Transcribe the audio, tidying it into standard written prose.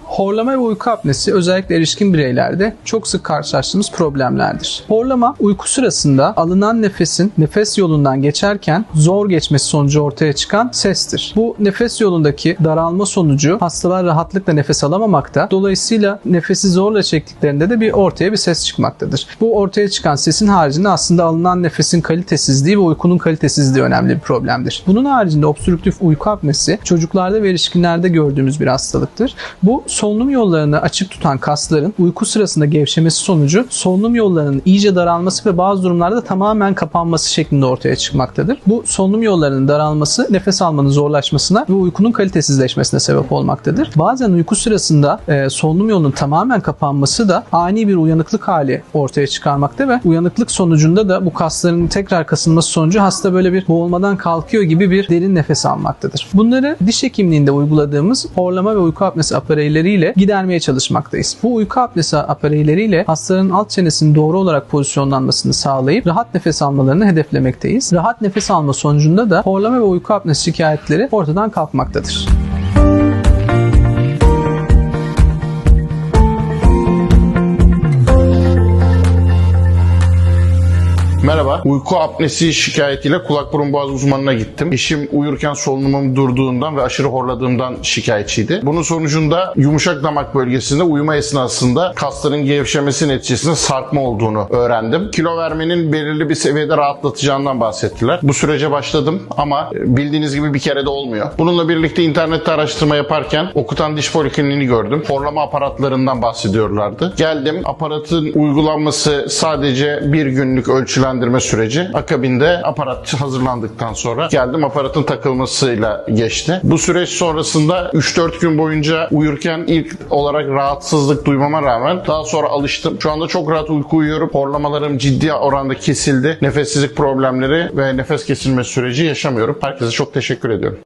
Horlama ve uyku apnesi özellikle erişkin bireylerde çok sık karşılaştığımız problemlerdir. Horlama, uyku sırasında alınan nefesin nefes yolundan geçerken zor geçmesi sonucu ortaya çıkan sestir. Bu nefes yolundaki daralma sonucu hastalar rahatlıkla nefes alamamakta. Dolayısıyla nefesi zorla çektiklerinde de ortaya bir ses çıkmaktadır. Bu ortaya çıkan sesin haricinde aslında alınan nefesin kalitesizliği ve uykunun kalitesizliği önemli bir problemdir. Bunun haricinde obstrüktif uyku apnesi çocuklarda ve erişkinlerde gördüğümüz bir hastalıktır. Bu solunum yollarını açık tutan kasların uyku sırasında gevşemesi sonucu solunum yollarının iyice daralması ve bazı durumlarda tamamen kapanması şeklinde ortaya çıkmaktadır. Bu solunum yollarının daralması nefes almanın zorlaşmasına ve uykunun kalitesizleşmesine sebep olmaktadır. Bazen uyku sırasında solunum yolunun tamamen kapanması da ani bir uyanıklık hali ortaya çıkarmakta ve uyanıklık sonucunda da bu kasların tekrar kasılması sonucu hasta böyle bir boğulmadan kalkıyor gibi bir derin nefes almaktadır. Bunları diş hekimliğinde uyguladığımız horlama ve uyku apnesi apareyleriyle gidermeye çalışmaktayız. Bu uyku apnesi apareyleriyle hastaların alt çenesinin doğru olarak pozisyonlanmasını sağlayıp rahat nefes almalarını hedeflemekteyiz. Rahat nefes alma sonucunda da horlama ve uyku apnesi şikayetleri ortadan kalkmaktadır. Merhaba. Uyku apnesi şikayetiyle kulak burun boğaz uzmanına gittim. Eşim uyurken solunumum durduğundan ve aşırı horladığımdan şikayetçiydi. Bunun sonucunda yumuşak damak bölgesinde uyuma esnasında kasların gevşemesi neticesinde sarkma olduğunu öğrendim. Kilo vermenin belirli bir seviyede rahatlatacağından bahsettiler. Bu sürece başladım ama bildiğiniz gibi bir kere de olmuyor. Bununla birlikte internette araştırma yaparken Okutan Diş Polikliniğini gördüm. Horlama aparatlarından bahsediyorlardı. Geldim. Aparatın uygulanması sadece bir günlük ölçülen süreci. Akabinde aparat hazırlandıktan sonra geldim, aparatın takılmasıyla geçti. Bu süreç sonrasında 3-4 gün boyunca uyurken ilk olarak rahatsızlık duymama rağmen daha sonra alıştım. Şu anda çok rahat uyku uyuyorum. Horlamalarım ciddi oranda kesildi. Nefessizlik problemleri ve nefes kesilme süreci yaşamıyorum. Herkese çok teşekkür ediyorum.